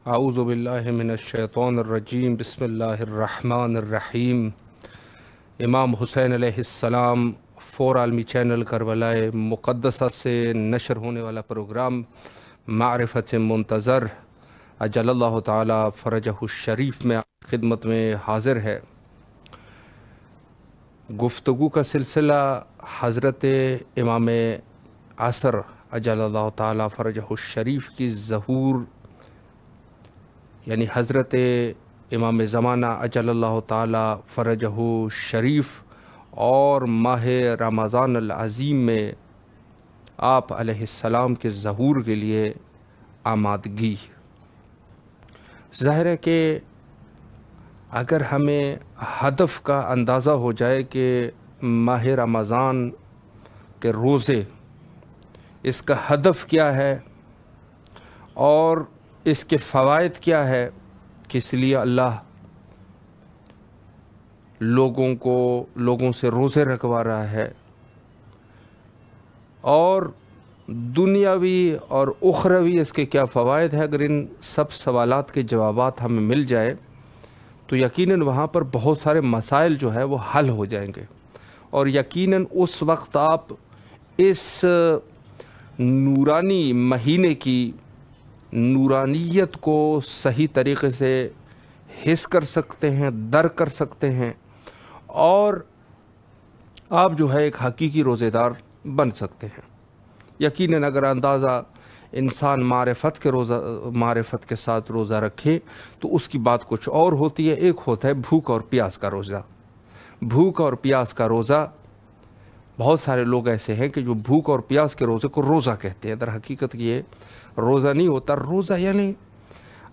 اعوذ باللہ من الشیطان الرجیم بسم اللہ الرحمن الرحیم۔ امام حسین علیہ السلام فور عالمی چینل کربلائے مقدسہ سے نشر ہونے والا پروگرام معرفت منتظر اجل اللہ تعالی فرجہ الشریف میں خدمت میں حاضر ہے۔ گفتگو کا سلسلہ حضرت امام عصر اجل اللہ تعالی فرجہ الشریف کی ظہور یعنی حضرت امام زمانہ اجل اللہ تعالی فرجہ شریف اور ماہ رمضان العظیم میں آپ علیہ السلام کے ظہور کے لیے آمادگی۔ ظاہر ہے کہ اگر ہمیں ہدف کا اندازہ ہو جائے کہ ماہ رمضان کے روزے اس کا ہدف کیا ہے اور اس کے فوائد کیا ہے، کس لیے اللہ لوگوں سے روزے رکھوا رہا ہے، اور دنیاوی اور اخروی اس کے کیا فوائد ہے، اگر ان سب سوالات کے جوابات ہمیں مل جائے تو یقیناً وہاں پر بہت سارے مسائل جو ہے وہ حل ہو جائیں گے، اور یقیناً اس وقت آپ اس نورانی مہینے کی نورانیت کو صحیح طریقے سے حس کر سکتے ہیں، درک کر سکتے ہیں، اور آپ جو ہے ایک حقیقی روزے دار بن سکتے ہیں۔ یقیناً اگر اندازہ انسان معرفت کے ساتھ روزہ رکھے تو اس کی بات کچھ اور ہوتی ہے۔ ایک ہوتا ہے بھوک اور پیاس کا روزہ۔ بھوک اور پیاس کا روزہ، بہت سارے لوگ ایسے ہیں کہ جو بھوک اور پیاس کے روزے کو روزہ کہتے ہیں۔ در حقیقت یہ روزہ نہیں ہوتا۔ روزہ یعنی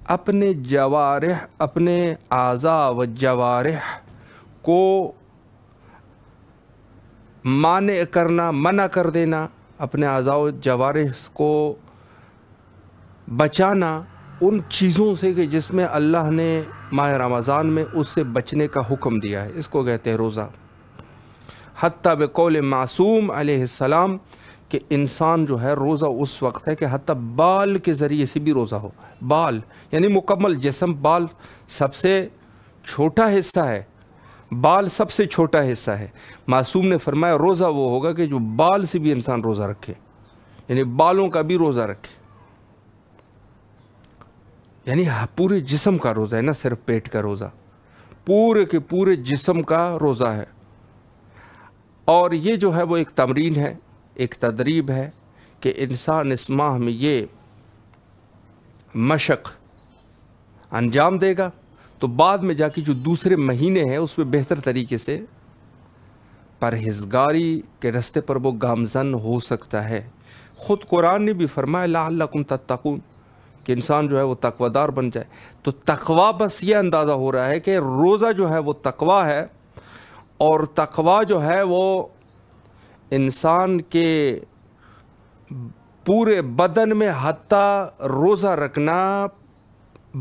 اپنے جوارح، اپنے اعضاء و جوارح کو منع کر دینا، اپنے اعضاء و جوارح کو بچانا ان چیزوں سے کہ جس میں اللہ نے ماہ رمضان میں اس سے بچنے کا حکم دیا ہے، اس کو کہتے ہیں روزہ۔ حتیٰ بقول معصوم علیہ السلام کہ انسان جو ہے روزہ اس وقت ہے کہ حتیٰ بال کے ذریعے سے بھی روزہ ہو۔ بال یعنی مکمل جسم، بال سب سے چھوٹا حصہ ہے، بال سب سے چھوٹا حصہ ہے۔ معصوم نے فرمایا روزہ وہ ہوگا کہ جو بال سے بھی انسان روزہ رکھے، یعنی بالوں کا بھی روزہ رکھے، یعنی پورے جسم کا روزہ ہے، نہ صرف پیٹ کا روزہ، پورے کے پورے جسم کا روزہ ہے۔ اور یہ جو ہے وہ ایک تمرین ہے، ایک تدریب ہے کہ انسان اس ماہ میں یہ مشق انجام دے گا تو بعد میں جا کے جو دوسرے مہینے ہیں اس میں بہتر طریقے سے پرہیزگاری کے راستے پر وہ گامزن ہو سکتا ہے۔ خود قرآن نے بھی فرمایا لعلکم تتقون کہ انسان جو ہے وہ تقوی دار بن جائے۔ تو تقوی بس یہ اندازہ ہو رہا ہے کہ روزہ جو ہے وہ تقوی ہے، اور تقوی جو ہے وہ انسان کے پورے بدن میں حتیٰ روزہ رکھنا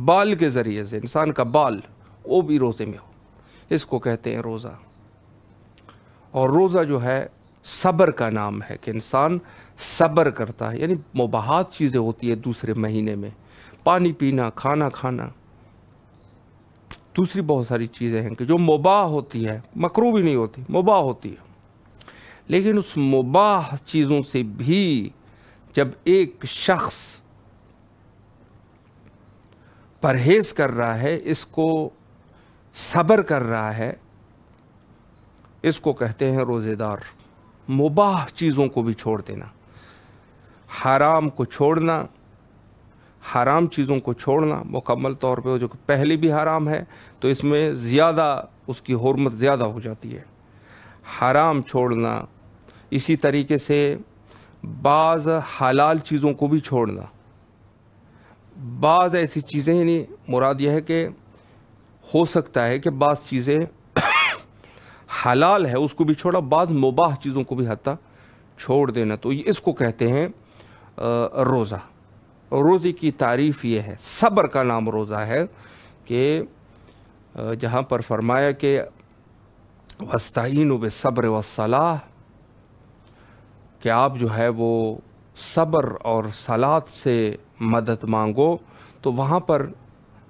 بال کے ذریعے سے، انسان کا بال وہ بھی روزے میں ہو، اس کو کہتے ہیں روزہ۔ اور روزہ جو ہے صبر کا نام ہے کہ انسان صبر کرتا ہے، یعنی مباحات چیزیں ہوتی ہے دوسرے مہینے میں، پانی پینا، کھانا کھانا، دوسری بہت ساری چیزیں ہیں کہ جو مباح ہوتی ہے، مکروہ بھی نہیں ہوتی، مباح ہوتی ہے۔ لیکن اس مباح چیزوں سے بھی جب ایک شخص پرہیز کر رہا ہے، اس کو صبر کر رہا ہے، اس کو کہتے ہیں روزے دار۔ مباح چیزوں کو بھی چھوڑ دینا، حرام کو چھوڑنا، حرام چیزوں کو چھوڑنا مکمل طور پہ، جو کہ پہلے بھی حرام ہے تو اس میں زیادہ اس کی حرمت زیادہ ہو جاتی ہے، حرام چھوڑنا۔ اسی طریقے سے بعض حلال چیزوں کو بھی چھوڑنا۔ بعض ایسی چیزیں، یعنی مراد یہ ہے کہ ہو سکتا ہے کہ بعض چیزیں حلال ہے اس کو بھی چھوڑا، بعض مباح چیزوں کو بھی حتیٰ چھوڑ دینا، تو اس کو کہتے ہیں روزہ۔ روزے کی تعریف یہ ہے، صبر کا نام روزہ ہے، کہ جہاں پر فرمایا کہ وَاسْتَعِینُوا بِالصَّبْرِ وَالصَّلَاةِ کہ آپ جو ہے وہ صبر اور صلات سے مدد مانگو، تو وہاں پر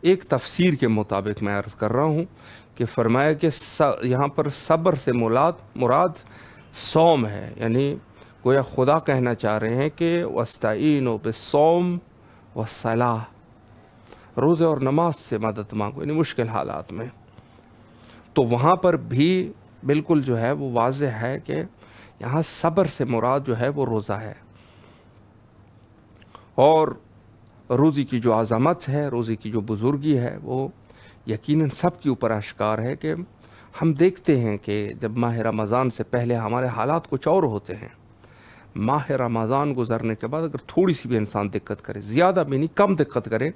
ایک تفسیر کے مطابق میں عرض کر رہا ہوں کہ فرمایا کہ یہاں پر صبر سے مراد صوم ہے، یعنی گویا خدا کہنا چاہ رہے ہیں کہ وَاسْتَعِينُوا بِالصَّوْمِ وَالصَّلَاةِ، روزے اور نماز سے مدد مانگو، یعنی مشکل حالات میں۔ تو وہاں پر بھی بالکل جو ہے وہ واضح ہے کہ یہاں صبر سے مراد جو ہے وہ روزہ ہے، اور روزی کی جو عظمت ہے، روزی کی جو بزرگی ہے، وہ یقیناً سب کے اوپر اشکار ہے کہ ہم دیکھتے ہیں کہ جب ماہ رمضان سے پہلے ہمارے حالات کچھ اور ہوتے ہیں، ماہ رمضان گزرنے کے بعد اگر تھوڑی سی بھی انسان دقت کرے، زیادہ بھی نہیں کم دقت کرے،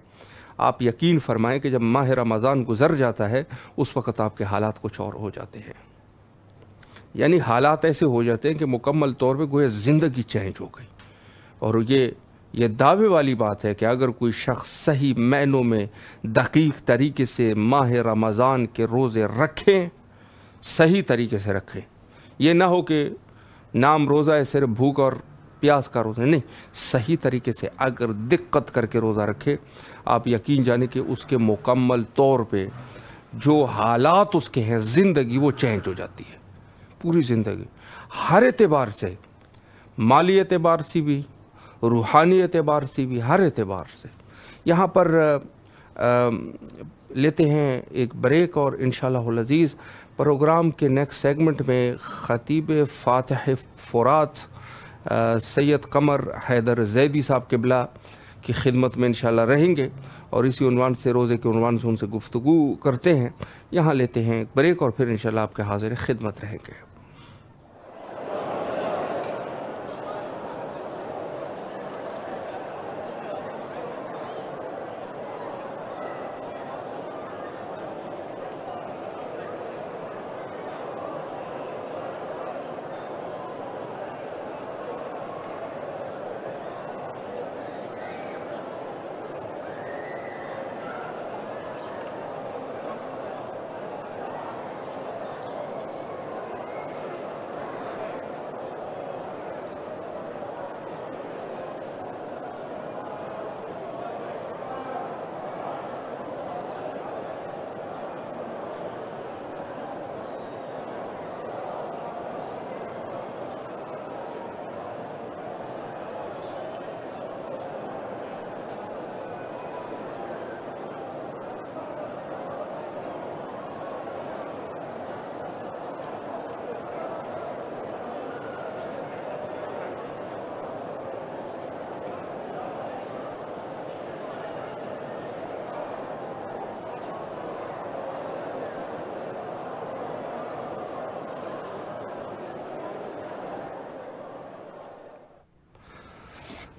آپ یقین فرمائیں کہ جب ماہ رمضان گزر جاتا ہے اس وقت آپ کے حالات کچھ اور ہو جاتے ہیں، یعنی حالات ایسے ہو جاتے ہیں کہ مکمل طور پہ گویا زندگی چینج ہو گئی۔ اور یہ دعوے والی بات ہے کہ اگر کوئی شخص صحیح معنوں میں دقیق طریقے سے ماہ رمضان کے روزے رکھیں، صحیح طریقے سے رکھیں، یہ نہ ہو کہ نام روزہ ہے صرف بھوک اور پیاس کا روزہ، نہیں، صحیح طریقے سے اگر دقت کر کے روزہ رکھے، آپ یقین جانیں کہ اس کے مکمل طور پہ جو حالات اس کے ہیں زندگی وہ چینج ہو جاتی ہے، پوری زندگی ہر اعتبار سے، مالی اعتبار سے بھی، روحانی اعتبار سے بھی، ہر اعتبار سے۔ یہاں پر لیتے ہیں ایک بریک، اور انشاءاللہ العزیز پروگرام کے نیکسٹ سیگمنٹ میں خطیب فاتح فرات سید قمر حیدر زیدی صاحب قبلہ کی خدمت میں انشاءاللہ رہیں گے، اور اسی عنوان سے، روزے کے عنوان سے ان سے گفتگو کرتے ہیں۔ یہاں لیتے ہیں ایک بریک اور پھر انشاءاللہ آپ کے حاضر خدمت رہیں گے۔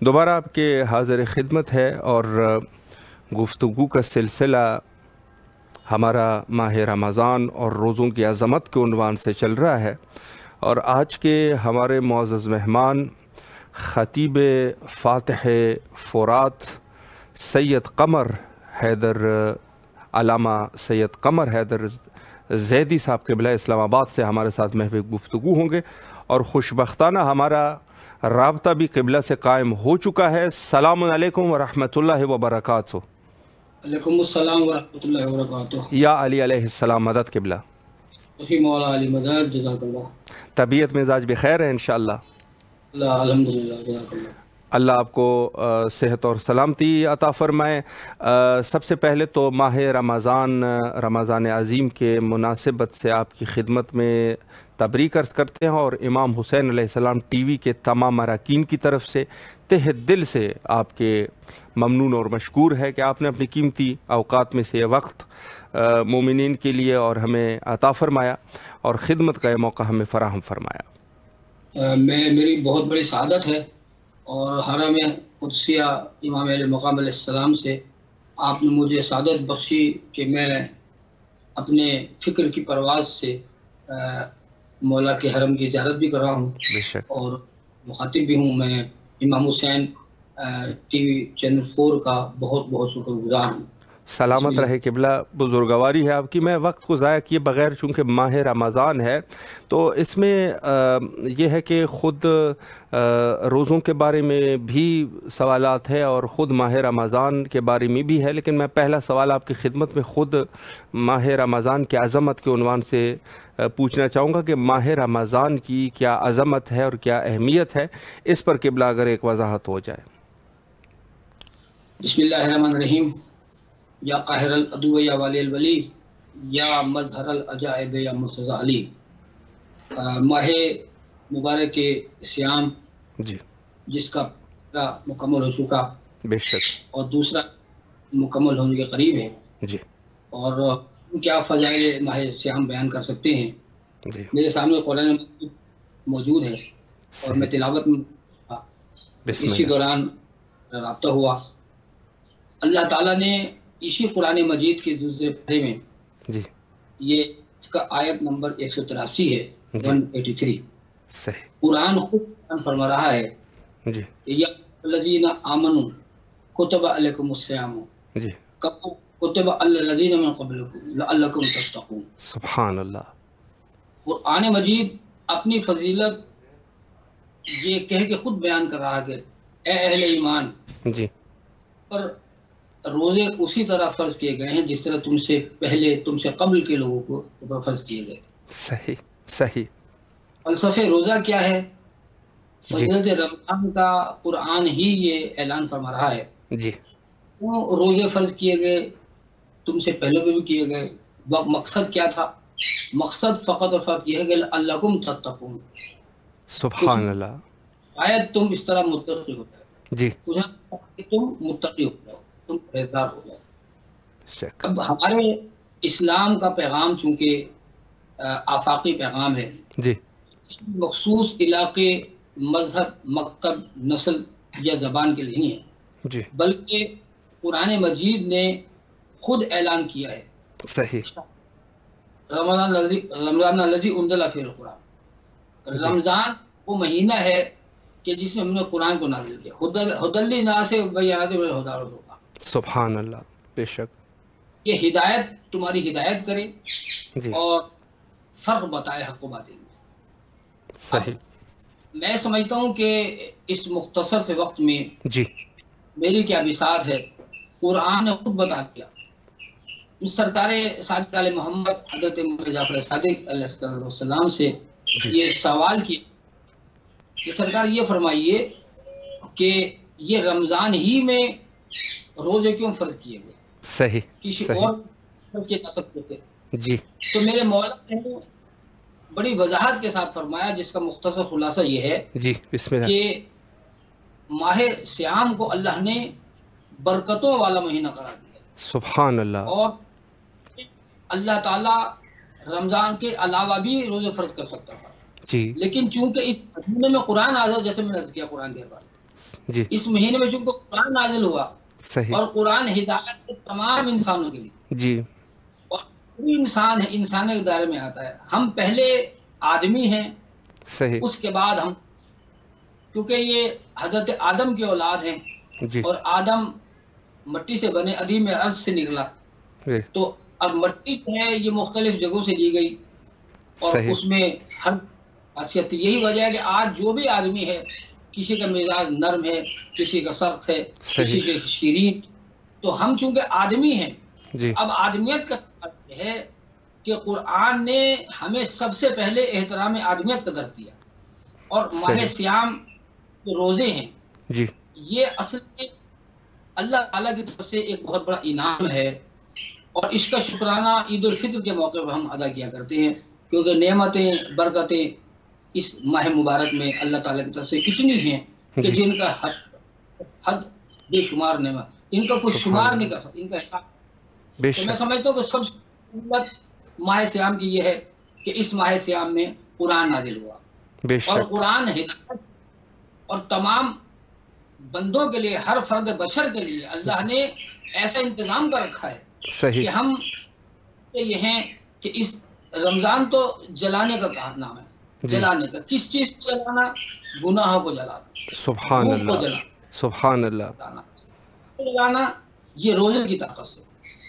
دوبارہ آپ کے حاضر خدمت ہے، اور گفتگو کا سلسلہ ہمارا ماہ رمضان اور روزوں کی عظمت کے عنوان سے چل رہا ہے، اور آج کے ہمارے معزز مہمان خطیب فاتح فرات سید قمر حیدر، علامہ سید قمر حیدر زیدی صاحب قبلہ اسلام آباد سے ہمارے ساتھ محو گفتگو ہوں گے، اور خوشبختانہ ہمارا رابطہ بھی قبلہ سے قائم ہو چکا ہے۔ السلام علیکم ورحمۃ اللہ وبرکاتہ۔ علیکم السلام ورحمۃ اللہ وبرکاتہ۔ یا علی علیہ السلام، مدد قبلہ۔ مولا علی مدد، جزاک اللہ۔ طبیعت مزاج بخیر ہے انشاءاللہ؟ اللہ الحمدللہ، جزاک اللہ۔ اللہ آپ کو صحت اور سلامتی عطا فرمائے۔ سب سے پہلے تو ماہ رمضان عظیم کے مناسبت سے آپ کی خدمت میں تبریک عرض کرتے ہیں، اور امام حسین علیہ السلام ٹی وی کے تمام اراکین کی طرف سے تہ دل سے آپ کے ممنون اور مشکور ہے کہ آپ نے اپنی قیمتی اوقات میں سے یہ وقت مومنین کے لیے اور ہمیں عطا فرمایا، اور خدمت کا یہ موقع ہمیں فراہم فرمایا۔ میری بہت بڑی سعادت ہے، اور حرم قدسیہ امام علیہ مقام علیہ السلام سے آپ نے مجھے سعادت بخشی کہ میں اپنے فکر کی پرواز سے مولا کے حرم کی زیارت بھی کر رہا ہوں، اور مخاطب بھی ہوں۔ میں امام حسین ٹی وی چینل 4 کا بہت بہت شکر گزار ہوں۔ سلامت رہے قبلہ، بزرگواری ہے آپ کی۔ میں وقت کو ضائع کیے بغیر، چونکہ ماہ رمضان ہے تو اس میں یہ ہے کہ خود روزوں کے بارے میں بھی سوالات ہے اور خود ماہ رمضان کے بارے میں بھی ہے، لیکن میں پہلا سوال آپ کی خدمت میں خود ماہ رمضان کی عظمت کے عنوان سے پوچھنا چاہوں گا کہ ماہ رمضان کی کیا عظمت ہے اور کیا اہمیت ہے، اس پر قبلہ اگر ایک وضاحت ہو جائے۔ بسم اللہ الرحمن الرحیم۔ یا قاہر العدو یا والی الولی یا مظہر العجائب یا مرتضی علی۔ ماہ مبارک کے صیام جی، جس کا پہلا مکمل ہو چکا، بے شک، اور دوسرا مکمل ہونے کے قریب ہے، جی اور کیا فضائل ماہ صیام بیان کر سکتے ہیں۔ جی، میرے سامنے قرآن مجید موجود ہے اور میں تلاوت میں بسم اسی اللہ۔ دوران رابطہ ہوا، اللہ تعالیٰ نے اسی قرآن مجید کے دوسرے پارے میں، جی، یہ اس کا آیت نمبر 183 ہے، جی، 183، صحیح، قرآن خود فرما رہا ہے جی، یا الذین آمنوا کتب علیکم الصیام جی، کما کتب علی الذین من قبلکم لعلکم تتقون۔ سبحان اللہ، قرآن مجید اپنی فضیلت یہ کہہ کے خود بیان کر رہا کہ اے اہل ایمان جی، پر روزے اسی طرح فرض کیے گئے ہیں جس طرح تم سے پہلے، تم سے قبل کے لوگوں کو اوپر فرض کیے گئے۔ صحیح، صحیح، فلسفہ روزہ کیا ہے؟ فضیلت رمضان کا قرآن ہی یہ اعلان فرما رہا ہے۔ جی، کیوں روزے فرض کیے گئے؟ تم سے پہلے بھی کیے گئے۔ مقصد کیا تھا؟ مقصد فقط اور فقط یہ ہے کہ لعلکم تتقون، سبحان اللہ، شاید تم اس طرح متقی ہو جائے، جی، تم متقی ہو جاؤ، تم پرہیزگار ہو جاؤ۔ شک، اب ہمارے اسلام کا پیغام چونکہ آفاقی پیغام ہے، جی، مخصوص علاقے، مذہب، مکتب، نسل یا زبان کے لیے نہیں ہے، جی، بلکہ قرآن مجید نے خود اعلان کیا ہے، صحیح، رمضان الذی انزل فیہ القرآن۔ رمضان وہ مہینہ ہے کہ جس میں ہم نے قرآن کو نازل کیا، ھدی للناس وبینات من الھدی والفرقان۔ سبحان اللہ، بے شک، یہ ہدایت، تمہاری ہدایت کرے جی، اور فرق بتائے حق و باطل میں۔ صحیح، میں سمجھتا ہوں کہ اس مختصر سے وقت میں جی، میری کیا بساط ہے، قرآن نے خود بتا دیا۔ سرکار صادق علیہ محمد حضرت جعفر صادق علیہ السلام سے یہ سوال کیا کہ سرکار یہ فرمائیے کہ یہ رمضان ہی میں روزے کیوں فرض کیے گئے، صحیح، کسی صحیح، اور فرض کیے جا سکتے تھے؟ جی، تو میرے مولا نے بڑی وضاحت کے ساتھ فرمایا، جس کا مختصر خلاصہ یہ ہے جی، بسم اللہ، کہ ماہ صیام کو اللہ نے برکتوں والا مہینہ قرار دیا، سبحان اللہ، اور اللہ تعالیٰ رمضان کے علاوہ بھی روزے فرض کر سکتا تھا، جی، لیکن چونکہ اس مہینے میں قرآن نازل، جیسے میں نے عرض کیا قرآن کے بارے، جی، اس مہینے میں چونکہ قرآن نازل ہوا، صحیح، اور قرآن ہدایت تمام انسانوں کے لیے، جی، اور کوئی انسان ہے، انسان کے دائرے میں آتا ہے۔ ہم پہلے آدمی ہیں، صحیح، اس کے بعد ہم، کیونکہ یہ حضرت آدم کی اولاد ہیں، جی، اور آدم مٹی سے بنے، عدیم ارض سے نکلا، جی، تو اب مٹی جو ہے یہ مختلف جگہوں سے لی گئی، اور صحیح، اس میں ہر خاصیت، یہی وجہ ہے کہ آج جو بھی آدمی ہے، کسی کا مزاج نرم ہے، کسی کا سخت ہے، کسی صحیح، کا شیرین، تو ہم چونکہ آدمی ہیں، جی، اب آدمیت کا تقاضا یہ ہے کہ قرآن نے ہمیں سب سے پہلے احترام آدمیت کا درس دیا، اور ماہ صحیح، صیام جو روزے ہیں، جی، یہ اصل میں اللہ تعالیٰ کی طرف سے ایک بہت بڑا انعام ہے، اور اس کا شکرانہ عید الفطر کے موقع پر ہم ادا کیا کرتے ہیں، کیونکہ نعمتیں، برکتیں اس ماہ مبارک میں اللہ تعالیٰ کی طرف سے کتنی ہیں کہ جی، جن کا حد بے شمار نعمت، ان کا کوئی سبحان شمار اللہ، نہیں کر سکتا، ان کا حساب۔ بے تو میں شک، سمجھتا ہوں کہ سب سے قیمت ماہ صیام کی یہ ہے کہ اس ماہ صیام میں قرآن نازل ہوا، بے اور شک، قرآن ہدایت اور تمام بندوں کے لیے، ہر فرد بشر کے لیے اللہ نے ایسا انتظام کر رکھا ہے کہ صحیح، ہم یہ ہیں کہ اس رمضان تو جلانے کا نام ہے، جی، جلانے کا، کس چیز کو جلانا؟ گناہوں کو جلانا، سبحان بھوک کو اللہ، جلانا، سبحان اللہ، جلانا یہ روزے کی طاقت سے۔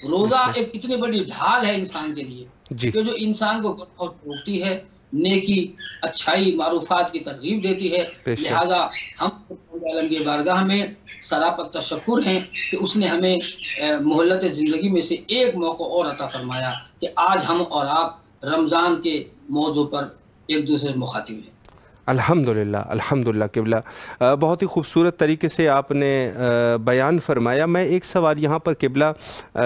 روزہ ایک اتنی بڑی ڈھال ہے انسان کے لیے جی کہ جو انسان کو گناہوں سے روکتی ہے، نیکی، اچھائی، معروفات کی ترغیب دیتی ہے۔ بے شک لہذا ہم عالم کی بارگاہ میں سراپت تشکر ہیں کہ اس نے ہمیں مہلت زندگی میں سے ایک موقع اور عطا فرمایا کہ آج ہم اور آپ رمضان کے موضوع پر ایک دوسرے سے مخاطب ہیں۔ الحمدللہ الحمدللہ قبلہ، بہت ہی خوبصورت طریقے سے آپ نے بیان فرمایا۔ میں ایک سوال یہاں پر قبلہ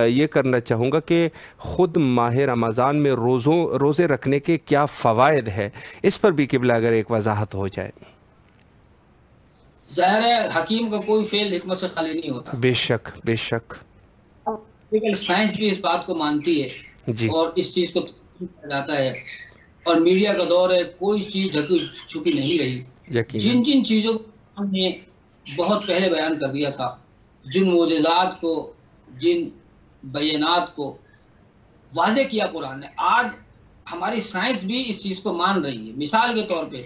یہ کرنا چاہوں گا کہ خود ماہ رمضان میں روزے رکھنے کے کیا فوائد ہے، اس پر بھی قبلہ اگر ایک وضاحت ہو جائے۔ ظاہر ہے حکیم کا کوئی فعل حکمت سے خالی نہیں ہوتا، بے شک بے شک، لیکن سائنس بھی اس بات کو مانتی ہے جی اور اس چیز کو تسلیم کیا جاتا ہے، اور میڈیا کا دور ہے، کوئی چیز ڈھکی چھپی نہیں رہی۔ یقیناً جن چیزوں کو ہم نے بہت پہلے بیان کر دیا تھا، جن معجزات کو، جن بیانات کو واضح کیا قرآن نے، آج ہماری سائنس بھی اس چیز کو مان رہی ہے۔ مثال کے طور پہ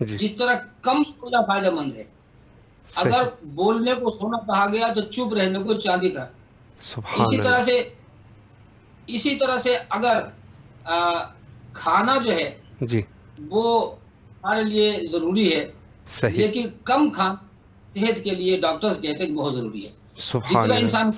جی جس طرح کم سونا فائدہ مند ہے، اگر بولنے کو سونا کہا گیا تو چپ رہنے کو چاندی کا، اسی طرح سے اگر کھانا جو ہے جی وہ ہمارے لیے ضروری ہے، لیکن کم کھانا صحت کے لیے ڈاکٹرز کہتے ہیں کہ بہت ضروری ہے۔ جتنا انسان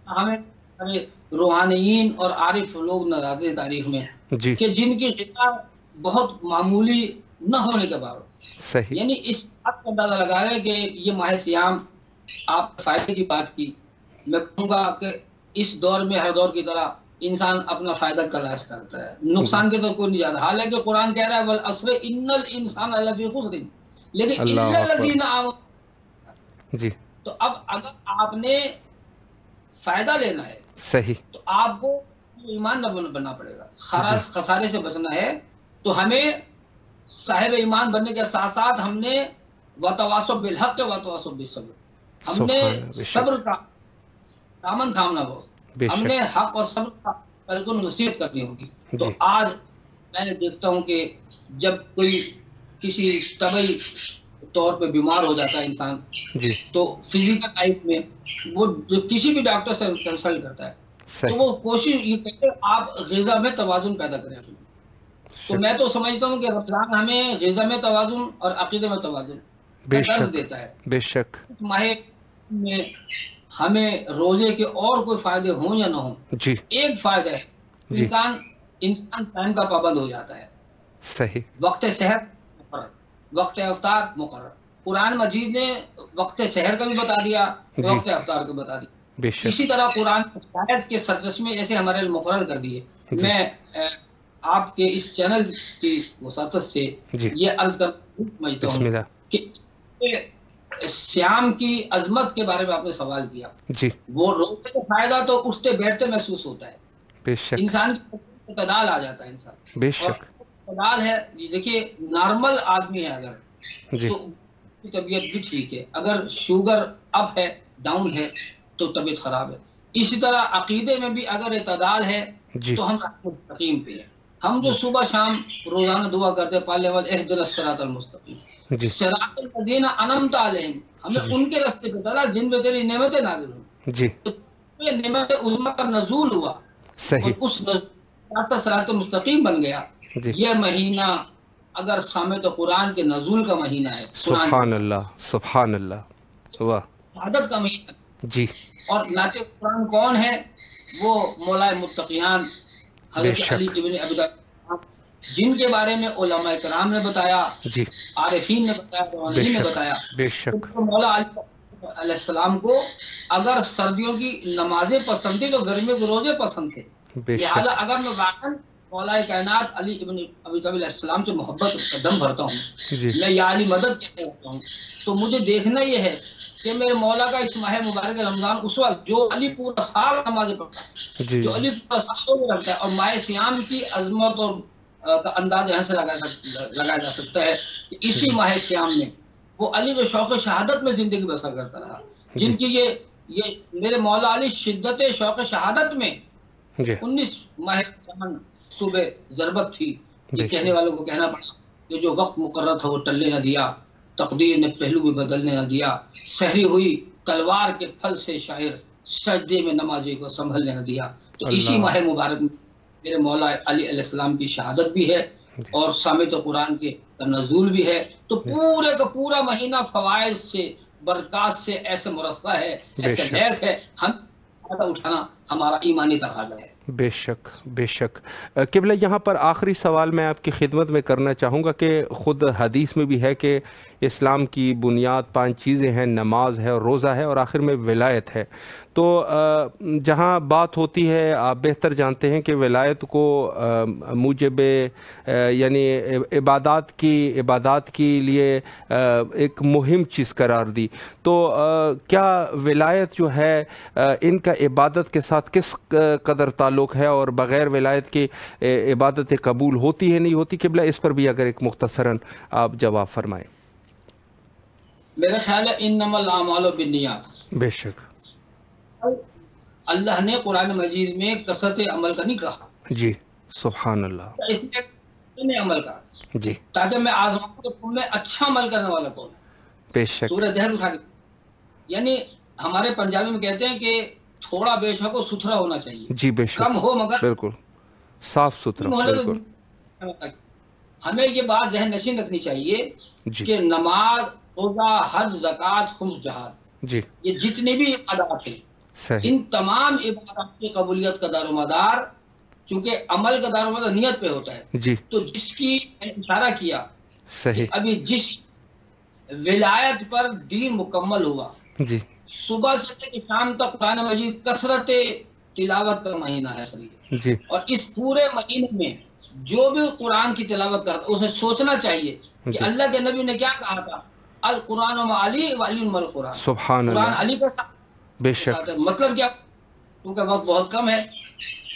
ہمیں روحانیین اور عارف لوگ نظر آتے تاریخ میں کہ جن کی غذا بہت معمولی نہ ہونے کے باوجود، یعنی اس بات کا اندازہ لگا رہے ہیں کہ یہ ماہ سیام آپ فائدے کی بات کی، میں کہوں گا کہ اس دور میں ہر دور کی طرح انسان اپنا فائدہ تلاش کرتا ہے، نقصان کے تو کوئی نہیں جاتا۔ حالانکہ قرآن کہہ رہا ہے والعصر ان الانسان لفی خسر، لیکن الا الذین آمنوا، جی تو اب اگر آپ نے فائدہ لینا ہے صحیح تو آپ کو ایمان نہ بننا پڑے گا، خسارے سے بچنا ہے تو ہمیں صاحب ایمان بننے کے ساتھ ساتھ ہم نے وتواصوا بالحق وتواصوا بالصبر، ہم نے صبر کا دامن تھامنا ہو، ہم نے حق اور صبر کا بالکل نصیحت کرنی ہوگی۔ تو آج میں نے دیکھتا ہوں کہ جب کوئی کسی طبعی طور پہ بیمار ہو جاتا ہے انسان تو فزیکل لائف میں وہ کسی بھی ڈاکٹر سے کنسلٹ کرتا ہے تو وہ کوشش یہ کرتے ہیں آپ غذا میں توازن پیدا کریں۔ تو میں تو سمجھتا ہوں کہ رمضان ہمیں غذا میں توازن اور عقیدے میں توازن درس دیتا ہے۔ بے شک ماہ میں ہمیں روزے کے اور کوئی فائدے ہوں یا نہ ہوں، ایک فائدہ ہے انسان ٹائم کا پابند ہو جاتا ہے، صحیح وقت سحر مقرر، وقت افطار مقرر۔ قرآن مجید نے وقت سحر کا بھی بتا دیا، وقت افطار کا بتا دیا، اسی طرح قرآن ہدایت کے سرچشمے ایسے ہمارے مقرر کر دیے۔ میں آپ کے اس چینل کی وساطت سے یہ عرض سمجھتا ہوں کہ سیام کی عظمت کے بارے میں آپ نے سوال کیا، وہ روزے کا فائدہ تو اٹھتے بیٹھتے محسوس ہوتا ہے، انسان کی اعتدال آ جاتا ہے، انسان اور اعتدال ہے۔ دیکھیے نارمل آدمی ہے اگر تو طبیعت بھی ٹھیک ہے، اگر شوگر اپ ہے ڈاؤن ہے تو طبیعت خراب ہے۔ اسی طرح عقیدے میں بھی اگر اعتدال ہے تو ہم مستقیم پہ ہیں۔ ہم جو صبح شام روزانہ دعا کرتے پالے والے اہدنا الصراط المستقیم، صراط الذین انعمت علیہم، ہمیں ان کے راستے پہ ڈالا جن پہ تیری نعمتیں نازل ہوئی، تو نعمت عظمیٰ کا نزول ہوا اور اس نزول صراط المستقیم بن گیا۔ یہ مہینہ اگر سامع قرآن کے نزول کا مہینہ ہے، سبحان اللہ سبحان اللہ، واہ، شہادت کا مہینہ جی، اور ناطق قرآن کون ہے؟ وہ مولائے متقیان حضرت علی ابن ابی طالب، جن کے بارے میں علماء کرام نے بتایا، عارفین نے بتایا، روحانیین نے بتایا۔ بے شک مولا علی علیہ السلام کو اگر سردیوں کی نمازیں پسند تھی تو گرمیوں کے روزے پسند تھے، لہٰذا اگر میں واقعاً مولا کائنات علی ابن ابی طالب علیہ السلام سے محبت کا دم بھرتا ہوں، میں یا علی مدد کہتے رہتا ہوں، تو مجھے دیکھنا یہ ہے کہ میرے مولا کا اس ماہ مبارک رمضان اس وقت جو علی پورا سال نمازیں پڑھتا ہے، جو علی پورا سال رکھتا ہے، اور ماہ سیام کی عظمت اور کا انداز یہاں سے لگایا جا سکتا ہے کہ اسی ماہ سیام میں وہ علی جو شوق شہادت میں زندگی بسر کرتا رہا، جن کی یہ میرے مولا علی شدت شوق شہادت میں 19 ماہ صبح ضربت تھی، یہ کہنے والوں کو کہنا پڑا کہ جو وقت مقرر تھا وہ ٹلنے نہ دیا، تقدیر نے پہلو بھی بدلنے نہ دیا، سحری ہوئی تلوار کے پھل سے شاعر سجدے میں نمازی کو سنبھلنے نہ دیا۔ تو اسی ماہ مبارک میں میرے مولا علی علیہ السلام کی شہادت بھی ہے اور سامع قرآن کے نزول بھی ہے۔ تو پورے کا پورا مہینہ فوائد سے، برکات سے ایسے مرصع ہے، ایسے لیس ہے، ہم اٹھانا ہمارا ایمانی تقاضا ہے۔ بے شک بے شک۔ قبلہ یہاں پر آخری سوال میں آپ کی خدمت میں کرنا چاہوں گا کہ خود حدیث میں بھی ہے کہ اسلام کی بنیاد 5 چیزیں ہیں، نماز ہے اور روزہ ہے اور آخر میں ولایت ہے۔ تو جہاں بات ہوتی ہے، آپ بہتر جانتے ہیں کہ ولایت کو موجب یعنی عبادات کی لیے ایک مہم چیز قرار دی، تو کیا ولایت جو ہے ان کا عبادت کے ساتھ کس قدر تعلق ہے اور بغیر ولایت کے عبادت قبول ہوتی ہے نہیں ہوتی؟ قبلہ اس پر بھی اگر ایک مختصراً آپ جواب فرمائیں۔ میرا خیال ہے انما الاعمال بالنیات۔ بے شک۔ اللہ نے قرآن مجید میں کثرت عمل کا نہیں کہا، جی سبحان اللہ، اس نے عمل کہا جی، تاکہ میں آزماؤں کہ تم میں اچھا عمل کرنے والا کون ہے۔ بے شک۔ سورہ دہر اٹھا کے، یعنی ہمارے پنجابی میں کہتے ہیں کہ تھوڑا بے شک و ستھرا ہونا چاہیے، جی بے شک، کم ہو مگر بالکل صاف ستھرا، بالکل۔ ہمیں یہ بات ذہن نشین رکھنی چاہیے جی کہ نماز، روزہ، حج، زکوٰۃ، خمس، جہاد، جی یہ جتنے بھی عبادات ہیں، صحیح، ان تمام عبادات کی قبولیت کا دار و مدار، چونکہ عمل کا دار و مدار نیت پہ ہوتا ہے، جی تو جس کی میں نے اشارہ کیا صحیح، ابھی جس ولایت پر دین مکمل ہوا، جی صبح سے لے کے شام تک قرآن مجید کثرت تلاوت کا مہینہ ہے خریدے، جی اور اس پورے مہینے میں جو بھی قرآن کی تلاوت کرتا اسے سوچنا چاہیے کہ اللہ کے نبی نے کیا کہا تھا، القرآن و علی و علی القرآن، سبحان قرآن اللہ، علی کے ساتھ، بے شک۔ مطلب کیا، کیونکہ وقت بہت کم ہے،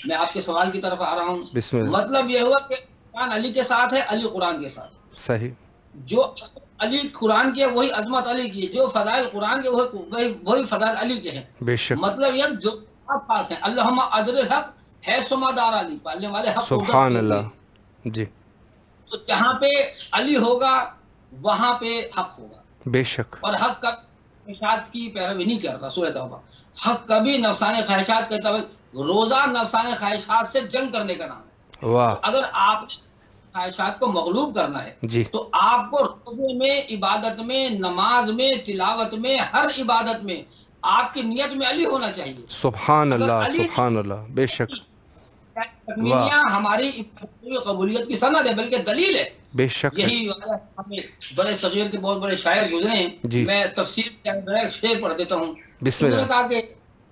میں آپ کے سوال کی طرف آ رہا ہوں۔ بسم اللہ۔ مطلب یہ ہوا کہ قرآن علی کے ساتھ ہے، علی قرآن کے ساتھ، صحیح، جو علی قرآن کی ہے وہی عظمت علی کی ہے، جو فضائل قرآن کے وہی فضائل علی کے ہیں۔ بے شک، مطلب یہ جو آپ پاس ہیں، اللہم ادر الحق ہے سما دار علی، پالنے والے حق کو سبحان اللہ، جی تو جہاں پہ علی ہوگا وہاں پہ حق ہوگا، بے شک، اور حق کا خواہشات کی پیروی نہیں کرتا۔ سورہ توبہ، حق کبھی نفسانی خواہشات کے تحت، روزہ نفسانی خواہشات سے جنگ کرنے کا نام ہے۔ واہ، اگر آپ نے خواہشات کو مغلوب کرنا ہے جی تو آپ کو روزے میں، عبادت میں، نماز میں، تلاوت میں، ہر عبادت میں آپ کی نیت میں علی ہونا چاہیے۔ سبحان اللہ، سبحان اللہ، بے شک، تکمیلیاں ہماری قبولیت کی سند ہے، بلکہ دلیل ہے۔ بے شک، یہی ہمیں بڑے صغیر کے بہت بڑے شاعر گزرے ہیں، جی، میں تفسیر کے اندر ایک شعر پڑھ دیتا ہوں۔ بسم انہوں نے اللہ، کہا کہ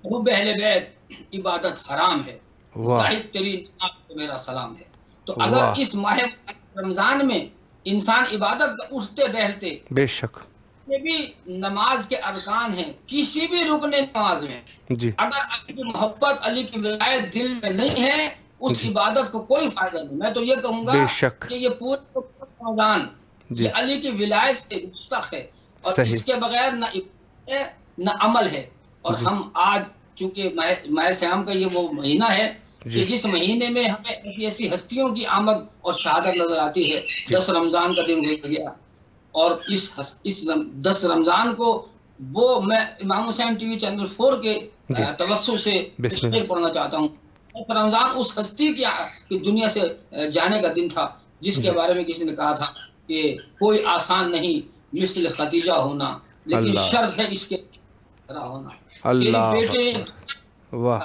حب اہل بیت عبادت حرام ہے، واہ، زاہد تیری نماز کو میرا سلام ہے۔ تو واہ، اگر اس ماہ رمضان میں انسان عبادت کا اٹھتے بیٹھتے، بے شک، یہ بھی نماز کے ارکان ہیں، کسی بھی رکن نماز میں جی اگر علی کی محبت، علی کی ولایت دل میں نہیں ہے، اس عبادت کو کوئی فائدہ نہیں۔ میں تو یہ کہوں گا بے شک، کہ یہ پورے رمضان جی یہ علی کی ولایت سے مستق ہے، اور صحیح، اس کے بغیر نہ عبادت ہے نہ عمل ہے۔ اور جی، ہم آج چونکہ ماہ سیام کا یہ وہ مہینہ ہے جی، کہ جس مہینے میں ہمیں ایسی ایسی ہستیوں کی آمد اور شہادت نظر آتی ہے۔ جی 10 رمضان کا دن گزر گیا، اور اس 10 رمضان کو وہ میں امام حسین ٹی وی چینل 4 کے جی توسط سے بسم اللہ، شعر پڑھنا چاہتا ہوں۔ 10 رمضان اس ہستی کی دنیا سے جانے کا دن تھا جس کے بارے میں کسی نے کہا تھا کہ کوئی آسان نہیں مثل خدیجہ ہونا، لیکن اللہ، شرط ہے اس کے ہونا۔ اللہ بیٹے واہ،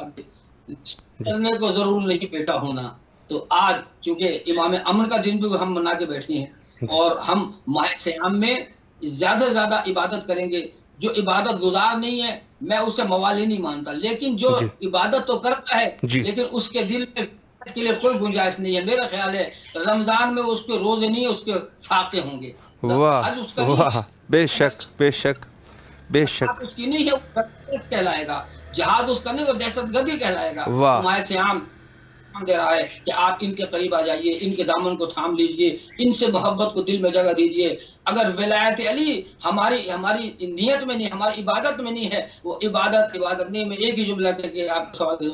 کرنے کو ضرور نہیں بیٹا ہونا۔ تو آج چونکہ امام امن کا دن بھی ہم منا کے بیٹھے ہیں، اور ہم ماہ سیام میں زیادہ سے زیادہ عبادت کریں گے۔ جو عبادت گزار نہیں ہے میں اسے موالی نہیں مانتا، لیکن جو عبادت تو کرتا ہے لیکن اس کے دل میں کے لیے کوئی گنجائش نہیں ہے۔ میرا خیال ہے رمضان میں اس کے روزے نہیں، اس کے فاقے ہوں گے۔ واہ واہ، بے شک بے شک بے شک، اس کی نہیں ہے، وہ کہلائے گا، جہاد اس کا نہیں، وہ دہشت گردی کہلائے گا۔ ماہ سیام دے رہا ہے کہ آپ ان کے قریب آ جائیے، ان کے دامن کو تھام لیجئے، ان سے محبت کو دل میں جگہ دیجئے، اگر ولایت علی ہماری نیت میں نہیں، ہماری عبادت میں نہیں ہے، وہ عبادت نہیں. میں ایک ہی جملہ کر کے آپ کا سوال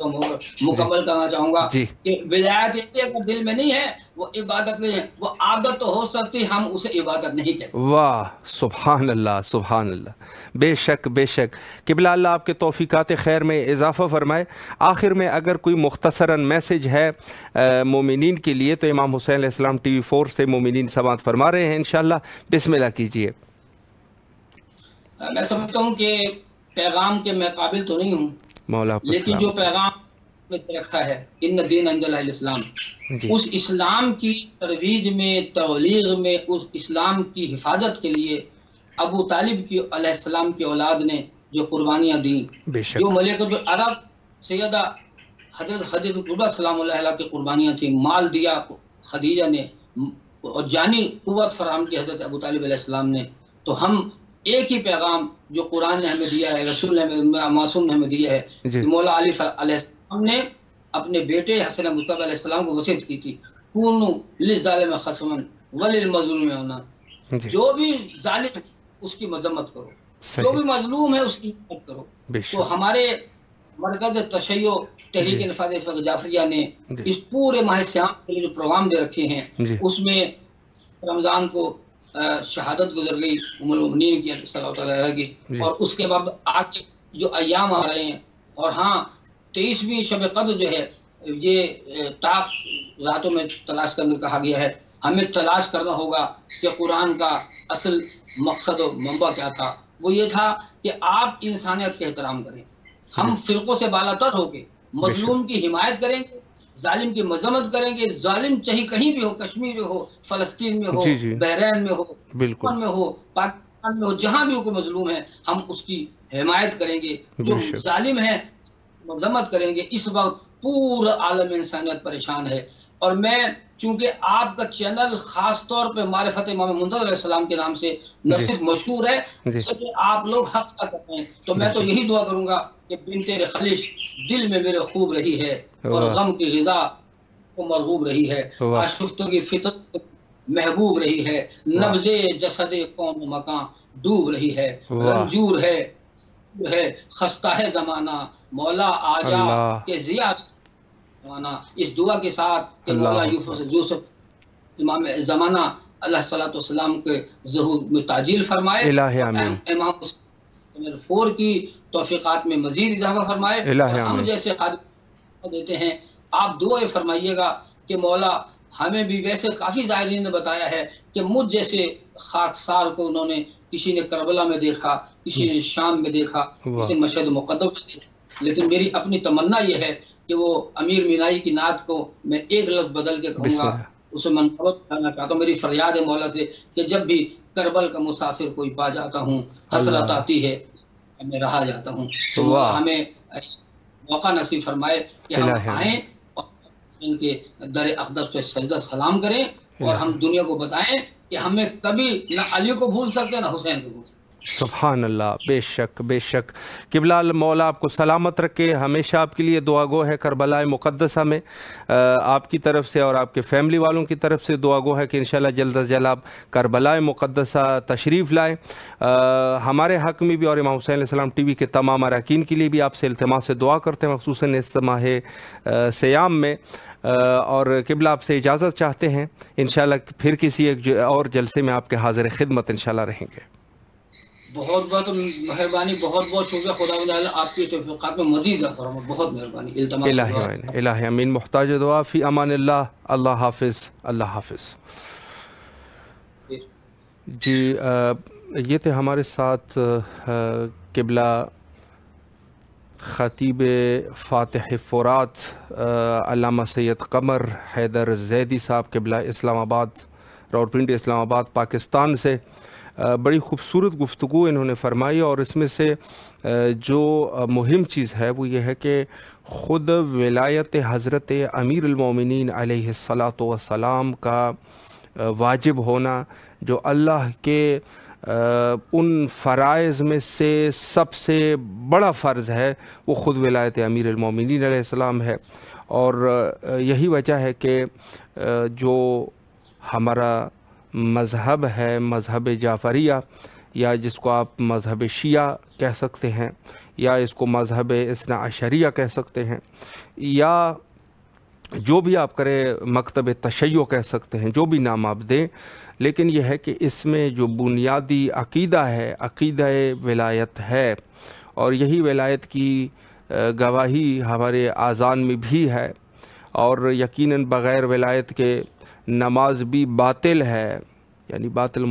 مکمل کرنا چاہوں گا کہ ولایت علی اگر دل میں نہیں ہے وہ عبادت نہیں ہے، وہ عادت تو ہو سکتی، ہم اسے عبادت نہیں کہہ سکتے. واہ، سبحان اللہ سبحان اللہ. بے شک بے شک. قبلہ اللہ آپ کے توفیقات خیر میں اضافہ فرمائے. آخر میں اگر کوئی مختصراً میسج ہے مومنین کے لیے تو امام حسین علیہ السلام ٹی وی 4 سے مومنین سماعت فرما رہے ہیں، انشاءاللہ بسم اللہ کیجئے. میں سمجھتا ہوں کہ پیغام کے میں قابل تو نہیں ہوں، مولا لیکن جو پیغام میں رکھا ہے ان الدین عند اللہ الاسلام، اس اسلام کی ترویج میں، تبلیغ میں، اس اسلام کی حفاظت کے لیے ابو طالب کی علیہ السلام کی اولاد نے جو قربانیاں دیں، جو ملکۃ العرب سیدہ حضرت خدیجہ سلام اللہ علیہ کی قربانیاں تھیں، مال دیا خدیجہ نے اور جانی قوت فراہم کی حضرت ابو طالب علیہ السلام نے. تو ہم ایک ہی پیغام جو قرآن نے ہمیں دیا ہے، رسول نے معصوم نے ہمیں دیا ہے، مولا علی علیہ السلام نے اپنے بیٹے حسن مصطفیٰ علیہ السلام کو وصیت کی تھی، کونوا للظالم خصما وللمظلوم عونا. جو بھی ظالم ہے اس کی مذمت کرو، جو بھی مظلوم ہے اس کی مدد کرو. تو ہمارے مرکز تشیع تحریک نفاذ فقہ جعفریہ نے اس پورے ماہ سیام کے لیے جو پروگرام دے رکھے ہیں، اس میں رمضان کو شہادت گزر گئی ام المؤمنین کی صلی اللہ علیہ کی، اور اس کے بعد آگے جو ایام آ رہے ہیں، اور ہاں 23ویں شب قدر جو ہے یہ طاق راتوں میں تلاش کرنے کہا گیا ہے. ہمیں تلاش کرنا ہوگا کہ قرآن کا اصل مقصد و منبع کیا تھا. وہ یہ تھا کہ آپ انسانیت کے احترام کریں، ہم فرقوں سے بالاتر ہو کے مظلوم کی حمایت کریں گے، ظالم کی مذمت کریں گے. ظالم چاہے کہیں بھی ہو، کشمیر میں ہو، فلسطین میں ہو، بحرین میں ہو، یمن میں ہو، پاکستان میں ہو، جہاں بھی کوئی مظلوم ہے ہم اس کی حمایت کریں گے. جو ظالم ہے مذمت کریں گے. اس وقت پورا عالم انسانیت پریشان ہے، اور میں چونکہ آپ کا چینل خاص طور پہ معرفت امام منتظر علیہ السلام کے نام سے نہ صرف مشہور ہے بلکہ آپ لوگ حق کا کرتے ہیں، تو میں تو یہی دعا کروں گا کہ بن تیرے خلش دل میں میرے خوب رہی ہے، اور غم کی غذا کو مرغوب رہی ہے، آشفتوں کی فطرت محبوب رہی ہے، نبض جسد قوم مکان ڈوب رہی ہے، رنجور ہے خستہ ہے زمانہ، مولا آجا کے ضیاء زمانہ. اس دعا کے ساتھ کہ مولا یوسف امام زمانہ علیہ الصلوۃ والسلام کے ظہور میں تعجیل فرمائے، امام 4 کی توفیقات میں مزید اضافہ فرمائے. ہم جیسے خادم دیتے ہیں، آپ دعائیں فرمائیے گا کہ مولا ہمیں بھی، ویسے کافی زائرین نے بتایا ہے کہ مجھ جیسے خاکسار کو انہوں نے، کسی نے کربلا میں دیکھا، کسی نے شام میں دیکھا، کسی نے مشہد مقدم میں دیکھا، لیکن میری اپنی تمنا یہ ہے کہ وہ امیر مینائی کی نعت کو میں ایک لفظ بدل کے کہوں گا، اسے منقبت کرنا چاہتا ہوں. میری فریاد ہے مولا سے کہ جب بھی کربل کا مسافر کوئی پا جاتا ہوں، حسرت آتی ہے میں رہا جاتا ہوں. تو ہمیں موقع نصیب فرمائے کہ ہم آئیں اور ان کے در اقدس سے سجدہ سلام کریں، اور ہم دنیا کو بتائیں کہ ہمیں کبھی نہ علی کو بھول سکتے نہ حسین کو بھول سکتے. سبحان اللہ. بے شک بے شک. قبلہ مولا آپ کو سلامت رکھے. ہمیشہ آپ کے لیے دعا گو ہے کربلا مقدسہ میں، آپ کی طرف سے اور آپ کے فیملی والوں کی طرف سے دعا گو ہے کہ انشاءاللہ جلد از جلد آپ کربلا مقدسہ تشریف لائیں. ہمارے حق میں بھی اور امام حسین علیہ السلام ٹی وی کے تمام اراکین کے لیے بھی آپ سے التماس سے دعا کرتے ہیں، خصوصاً اس ماہ سیام میں. اور قبلہ آپ سے اجازت چاہتے ہیں، انشاءاللہ پھر کسی ایک اور جلسے میں آپ کے حاضر خدمت انشاءاللہ رہیں گے. بہت بہت مہربانی، بہت بہت شکریہ. خدا آپ کی توفیقات میں مزید فرما. بہت مہربانی. الہی امین. محتاج دعا. فی امان اللہ. اللہ حافظ. اللہ حافظ. جی یہ تھے ہمارے ساتھ قبلہ خطیب فاتح فرات علامہ سید قمر حیدر زیدی صاحب، قبلہ اسلام آباد، راولپنڈی اسلام آباد پاکستان سے. بڑی خوبصورت گفتگو انہوں نے فرمائی، اور اس میں سے جو مہم چیز ہے وہ یہ ہے کہ خود ولایت حضرت امیر المومنین علیہ الصلاۃ والسلام کا واجب ہونا، جو اللہ کے ان فرائض میں سے سب سے بڑا فرض ہے، وہ خود ولایت امیر المومنین علیہ السلام ہے. اور یہی وجہ ہے کہ جو ہمارا مذہب ہے مذہب جعفریہ، یا جس کو آپ مذہب شیعہ کہہ سکتے ہیں، یا اس کو مذہب اثنا عشریہ کہہ سکتے ہیں، یا جو بھی آپ کریں مکتب تشیع کہہ سکتے ہیں، جو بھی نام آپ دیں، لیکن یہ ہے کہ اس میں جو بنیادی عقیدہ ہے عقیدہ ولایت ہے، اور یہی ولایت کی گواہی ہمارے اذان میں بھی ہے، اور یقیناً بغیر ولایت کے نماز بھی باطل ہے، یعنی باطل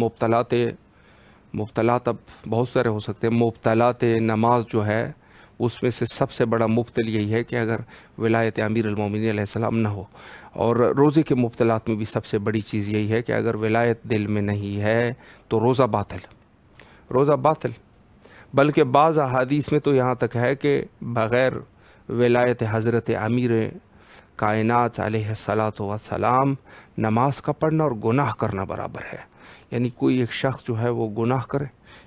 مبتلات اب بہت سارے ہو سکتے ہیں، مبتلات نماز جو ہے اس میں سے سب سے بڑا مبتل یہی ہے کہ اگر ولایت امیر المومنین علیہ السلام نہ ہو، اور روزے کے مبتلات میں بھی سب سے بڑی چیز یہی ہے کہ اگر ولایت دل میں نہیں ہے تو روزہ باطل، بلکہ بعض احادیث میں تو یہاں تک ہے کہ بغیر ولایت حضرت امیر کائنات علیہ الصلاۃ والسلام نماز کا پڑھنا اور گناہ کرنا برابر ہے، یعنی کوئی ایک شخص جو ہے وہ گناہ کرے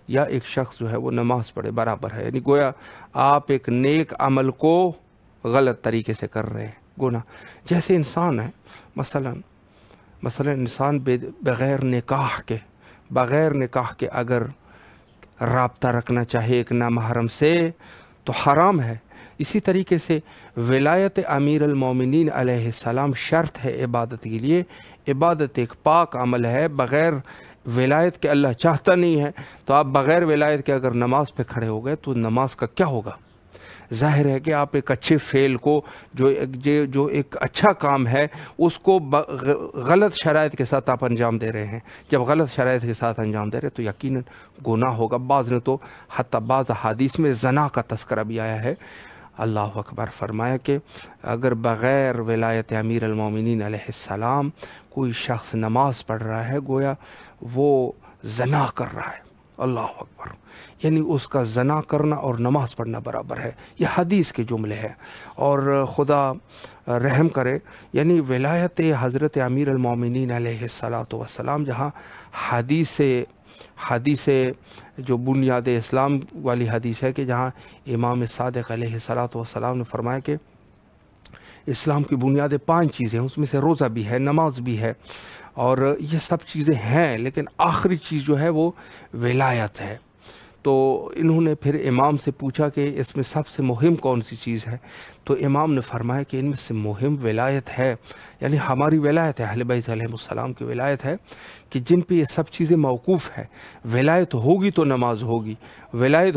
یا ایک شخص جو ہے وہ نماز پڑھے برابر ہے، یعنی گویا آپ ایک نیک عمل کو غلط طریقے سے کر رہے ہیں، گناہ۔ جیسے انسان ہے، مثلا انسان بغیر نکاح کے اگر رابطہ رکھنا چاہے ایک نامحرم سے تو حرام ہے۔ اسی طریقے سے ولایت امیر المومنین علیہ السلام شرط ہے عبادت کے لیے، عبادت ایک پاک عمل ہے، بغیر ولایت کے اللہ چاہتا نہیں ہے، تو آپ بغیر ولایت کے اگر نماز پہ کھڑے ہو گئے تو نماز کا کیا ہوگا؟ ظاہر ہے کہ آپ ایک اچھے فعل کو جو ایک اچھا کام ہے اس کو غلط شرائط کے ساتھ آپ انجام دے رہے ہیں، جب غلط شرائط کے ساتھ انجام دے رہے تو یقیناً گناہ ہوگا۔ بعض نے تو حتیٰ بعض احادیث میں زنا کا تذکرہ بھی آیا ہے، اللہ اکبر، فرمایا کہ اگر بغیر ولایت امیر المومنین علیہ السلام کوئی شخص نماز پڑھ رہا ہے گویا وہ زنا کر رہا ہے، اللہ اکبر، یعنی اس کا زنا کرنا اور نماز پڑھنا برابر ہے، یہ حدیث کے جملے ہیں۔ اور خدا رحم کرے، یعنی ولایت حضرت امیر المومنین علیہ الصلاۃ والسلام جہاں حدیث جو بنیاد اسلام والی حدیث ہے کہ جہاں امام صادق علیہ الصلاۃ والسلام نے فرمایا کہ اسلام کی بنیاد 5 چیزیں ہیں، اس میں سے روزہ بھی ہے، نماز بھی ہے، اور یہ سب چیزیں ہیں، لیکن آخری چیز جو ہے وہ ولایت ہے۔ تو انہوں نے پھر امام سے پوچھا کہ اس میں سب سے مہم کون سی چیز ہے؟ تو امام نے فرمایا کہ ان میں سے مہم ولایت ہے، یعنی ہماری ولایت ہے، اہل بیت علیہ السلام کی ولایت ہے کہ جن پہ یہ سب چیزیں موقوف ہے۔ ولایت ہوگی تو نماز ہوگی، ولایت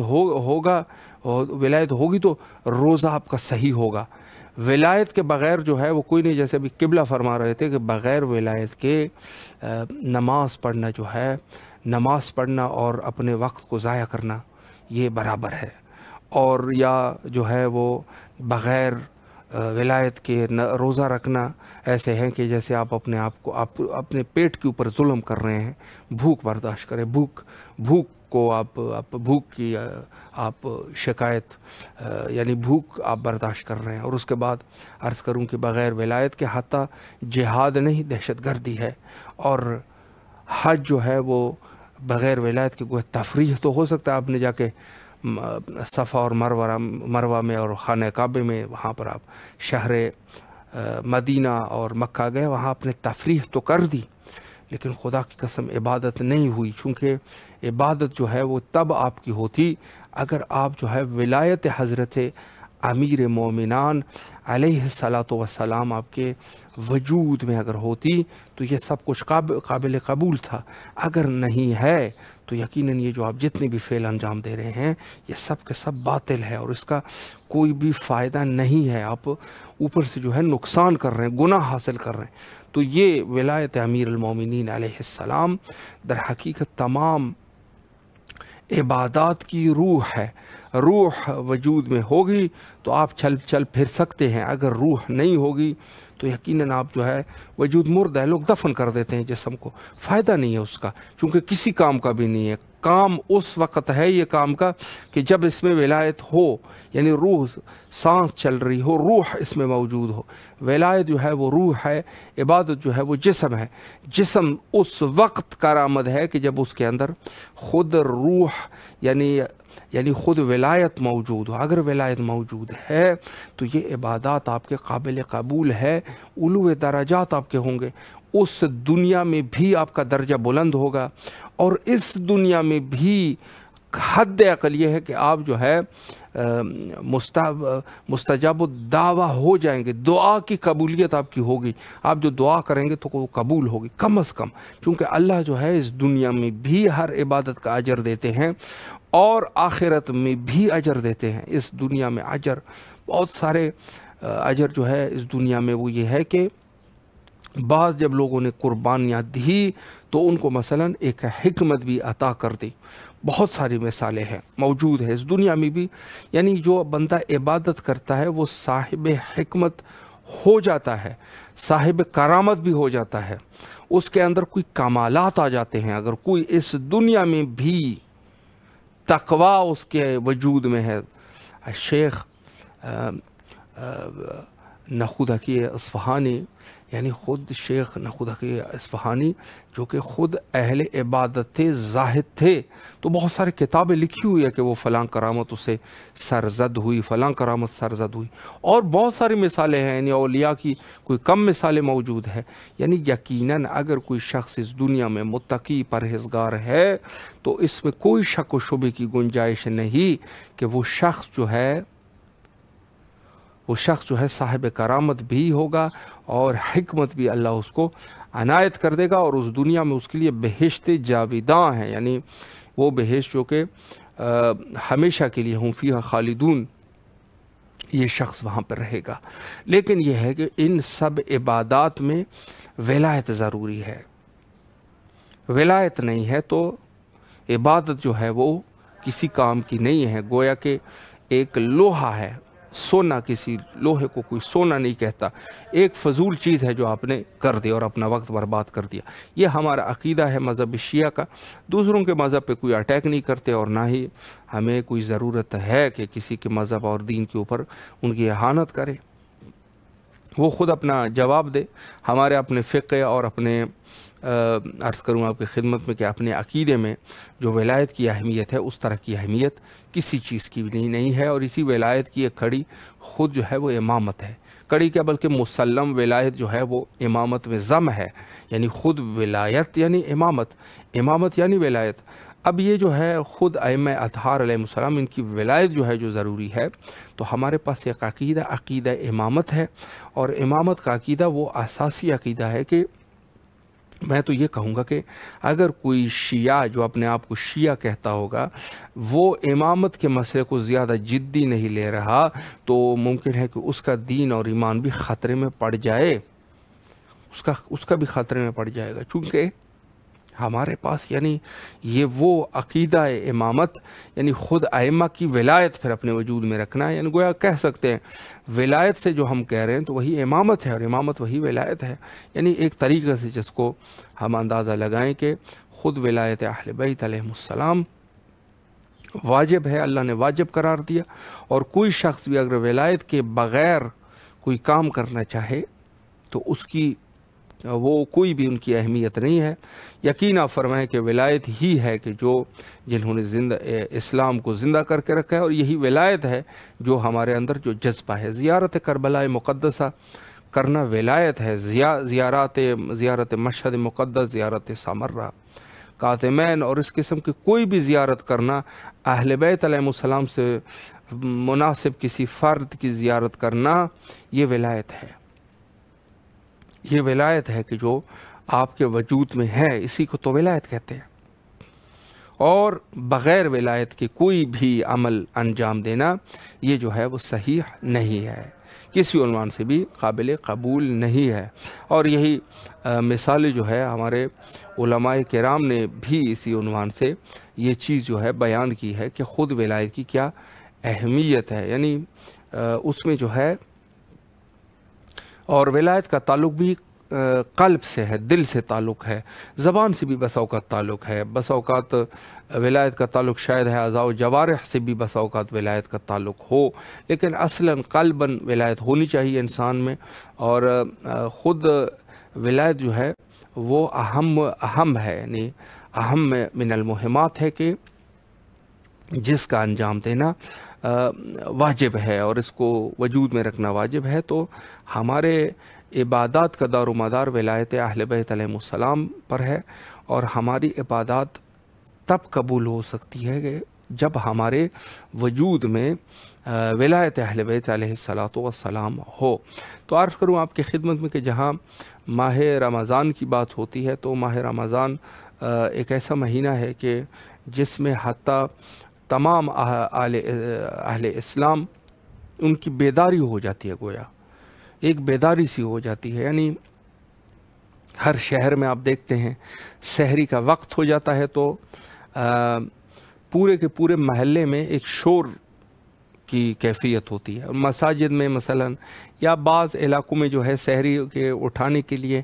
ہوگی تو روزہ آپ کا صحیح ہوگا۔ ولایت کے بغیر جو ہے وہ کوئی نہیں، جیسے ابھی قبلہ فرما رہے تھے کہ بغیر ولایت کے نماز پڑھنا جو ہے، نماز پڑھنا اور اپنے وقت کو ضائع کرنا یہ برابر ہے، اور یا جو ہے وہ بغیر ولایت کے روزہ رکھنا ایسے ہیں کہ جیسے آپ اپنے آپ کو اپنے پیٹ کے اوپر ظلم کر رہے ہیں، بھوک برداشت کریں، بھوک کو آپ بھوک کی آپ شکایت، یعنی بھوک آپ برداشت کر رہے ہیں، اور اس کے بعد عرض کروں کہ بغیر ولایت کے حتیٰ جہاد نہیں، دہشت گردی ہے، اور حج جو ہے وہ بغیر ولایت کے کوئی تفریح تو ہو سکتا ہے، آپ نے جا کے صفا اور مروہ میں اور خانہ کعبہ میں، وہاں پر آپ شہر مدینہ اور مکہ گئے، وہاں آپ نے تفریح تو کر دی، لیکن خدا کی قسم عبادت نہیں ہوئی، چونکہ عبادت جو ہے وہ تب آپ کی ہوتی اگر آپ جو ہے ولایت حضرت امیر مومنان علیہ الصلاۃ والسلام آپ کے وجود میں اگر ہوتی تو یہ سب کچھ قابل قبول تھا۔ اگر نہیں ہے تو یقیناً یہ جو آپ جتنے بھی فعل انجام دے رہے ہیں یہ سب کے سب باطل ہے، اور اس کا کوئی بھی فائدہ نہیں ہے، آپ اوپر سے جو ہے نقصان کر رہے ہیں، گناہ حاصل کر رہے ہیں۔ تو یہ ولایت امیر المومنین علیہ السلام در حقیقت تمام عبادات کی روح ہے۔ روح وجود میں ہوگی تو آپ چل پھر سکتے ہیں، اگر روح نہیں ہوگی تو یقیناً آپ جو ہے وجود مرد ہے، لوگ دفن کر دیتے ہیں جسم کو، فائدہ نہیں ہے اس کا، چونکہ کسی کام کا بھی نہیں ہے۔ کام اس وقت ہے یہ کام کا کہ جب اس میں ولایت ہو، یعنی روح سانس چل رہی ہو، روح اس میں موجود ہو۔ ولایت جو ہے وہ روح ہے، عبادت جو ہے وہ جسم ہے۔ جسم اس وقت کارآمد ہے کہ جب اس کے اندر خود روح، یعنی یعنی خود ولایت موجود ہو، اگر ولایت موجود ہے تو یہ عبادات آپ کے قابل قبول ہے، علو درجات آپ کے ہوں گے، اس دنیا میں بھی آپ کا درجہ بلند ہوگا، اور اس دنیا میں بھی حد اقل یہ ہے کہ آپ جو ہے مستجاب الدعویٰ ہو جائیں گے، دعا کی قبولیت آپ کی ہوگی، آپ جو دعا کریں گے تو وہ قبول ہوگی کم از کم، چونکہ اللہ جو ہے اس دنیا میں بھی ہر عبادت کا اجر دیتے ہیں اور آخرت میں بھی اجر دیتے ہیں۔ اس دنیا میں اجر بہت سارے اجر جو ہے اس دنیا میں وہ یہ ہے کہ بعض جب لوگوں نے قربانیاں دی تو ان کو مثلا ایک حکمت بھی عطا کر دی، بہت ساری مثالیں ہیں موجود ہے اس دنیا میں بھی، یعنی جو بندہ عبادت کرتا ہے وہ صاحب حکمت ہو جاتا ہے، صاحب کرامت بھی ہو جاتا ہے، اس کے اندر کوئی کمالات آ جاتے ہیں۔ اگر کوئی اس دنیا میں بھی تقوی اس کے وجود میں ہے، شیخ نخودکی اصفہانی، یعنی خود شیخ نخودکی اصفہانی جو کہ خود اہل عبادت تھے، زاہد تھے، تو بہت سارے کتابیں لکھی ہوئی ہے کہ وہ فلاں کرامت اسے سرزد ہوئی، فلاں کرامت سرزد ہوئی، اور بہت ساری مثالیں ہیں، یعنی اولیاء کی کوئی کم مثالیں موجود ہے۔ یعنی یقیناً اگر کوئی شخص اس دنیا میں متقی پرہیزگار ہے تو اس میں کوئی شک و شبے کی گنجائش نہیں کہ وہ شخص جو ہے صاحب کرامت بھی ہوگا اور حکمت بھی اللہ اس کو عنایت کر دے گا، اور اس دنیا میں اس کے لیے بہشت جاویداں ہیں، یعنی وہ بہشت جو کہ ہمیشہ کے لیے ہم فیہا خالدون، یہ شخص وہاں پر رہے گا۔ لیکن یہ ہے کہ ان سب عبادات میں ولایت ضروری ہے، ولایت نہیں ہے تو عبادت جو ہے وہ کسی کام کی نہیں ہے۔ گویا کہ ایک لوہا ہے، سونا کسی لوہے کو کوئی سونا نہیں کہتا، ایک فضول چیز ہے جو آپ نے کر دی اور اپنا وقت برباد کر دیا۔ یہ ہمارا عقیدہ ہے مذہب شیعہ کا، دوسروں کے مذہب پہ کوئی اٹیک نہیں کرتے، اور نہ ہی ہمیں کوئی ضرورت ہے کہ کسی کے مذہب اور دین کے اوپر ان کی اہانت کرے، وہ خود اپنا جواب دے۔ ہمارے اپنے فقہ اور اپنے عرض کروں آپ کی خدمت میں کہ اپنے عقیدے میں جو ولایت کی اہمیت ہے اس طرح کی اہمیت کسی چیز کی بھی نہیں ہے، اور اسی ولایت کی ایک کڑی خود جو ہے وہ امامت ہے، کڑی کیا بلکہ مسلم ولایت جو ہے وہ امامت میں ضم ہے، یعنی خود ولایت یعنی امامت، امامت یعنی ولایت۔ اب یہ جو ہے خود ائمہ اطہار علیہ السلام ان کی ولایت جو ہے جو ضروری ہے، تو ہمارے پاس ایک عقیدہ امامت ہے، اور امامت کا عقیدہ وہ اساسی عقیدہ ہے کہ میں تو یہ کہوں گا کہ اگر کوئی شیعہ جو اپنے آپ کو شیعہ کہتا ہوگا وہ امامت کے مسئلے کو زیادہ جدی نہیں لے رہا تو ممکن ہے کہ اس کا دین اور ایمان بھی خطرے میں پڑ جائے، اس کا بھی خطرے میں پڑ جائے گا، چونکہ ہمارے پاس یعنی یہ وہ عقیدہ امامت یعنی خود ائمہ کی ولایت پھر اپنے وجود میں رکھنا ہے، یعنی گویا کہہ سکتے ہیں ولایت سے جو ہم کہہ رہے ہیں تو وہی امامت ہے اور امامت وہی ولایت ہے، یعنی ایک طریقے سے جس کو ہم اندازہ لگائیں کہ خود ولایت اہل بیت علیہ السلام واجب ہے، اللہ نے واجب قرار دیا، اور کوئی شخص بھی اگر ولایت کے بغیر کوئی کام کرنا چاہے تو اس کی وہ کوئی بھی ان کی اہمیت نہیں ہے۔ یقینا فرمائیں کہ ولایت ہی ہے کہ جنہوں نے اسلام کو زندہ کر کے رکھا ہے، اور یہی ولایت ہے جو ہمارے اندر جو جذبہ ہے۔ زیارت کربلا مقدسہ کرنا ولایت ہے، زیارت مشہد مقدس، زیارت سامرہ، کاظمین اور اس قسم کی کوئی بھی زیارت کرنا، اہل بیت علیہ السلام سے مناسب کسی فرد کی زیارت کرنا، یہ ولایت ہے، یہ ولایت ہے کہ جو آپ کے وجود میں ہے، اسی کو تو ولایت کہتے ہیں۔ اور بغیر ولایت کے کوئی بھی عمل انجام دینا یہ جو ہے وہ صحیح نہیں ہے، کسی عنوان سے بھی قابل قبول نہیں ہے۔ اور یہی مثالیں جو ہے ہمارے علماء کرام نے بھی اسی عنوان سے یہ چیز جو ہے بیان کی ہے کہ خود ولایت کی کیا اہمیت ہے، یعنی اس میں جو ہے، اور ولایت کا تعلق بھی قلب سے ہے، دل سے تعلق ہے، زبان سے بھی بسا اوقات تعلق ہے، بسا اوقات ولایت کا تعلق شاید ہے اعضاء و جوارح سے بھی بسا اوقات ولایت کا تعلق ہو، لیکن اصلاً قلباً ولایت ہونی چاہیے انسان میں۔ اور خود ولایت جو ہے وہ اہم ہے، یعنی اہم من المہمات ہے کہ جس کا انجام دینا واجب ہے اور اس کو وجود میں رکھنا واجب ہے، تو ہمارے عبادات کا دار و مدار ولایت اہل بیت علیہ السلام پر ہے، اور ہماری عبادات تب قبول ہو سکتی ہے کہ جب ہمارے وجود میں ولایت اہل بیت علیہ السلام ہو۔ تو عرض کروں آپ کی خدمت میں کہ جہاں ماہ رمضان کی بات ہوتی ہے تو ماہ رمضان ایک ایسا مہینہ ہے کہ جس میں حتیٰ تمام اہل اسلام ان کی بیداری ہو جاتی ہے، گویا ایک بیداری سی ہو جاتی ہے، یعنی ہر شہر میں آپ دیکھتے ہیں سحری کا وقت ہو جاتا ہے تو پورے کے پورے محلے میں ایک شور کی کیفیت ہوتی ہے۔ مساجد میں مثلا یا بعض علاقوں میں جو ہے سحری کے اٹھانے کے لیے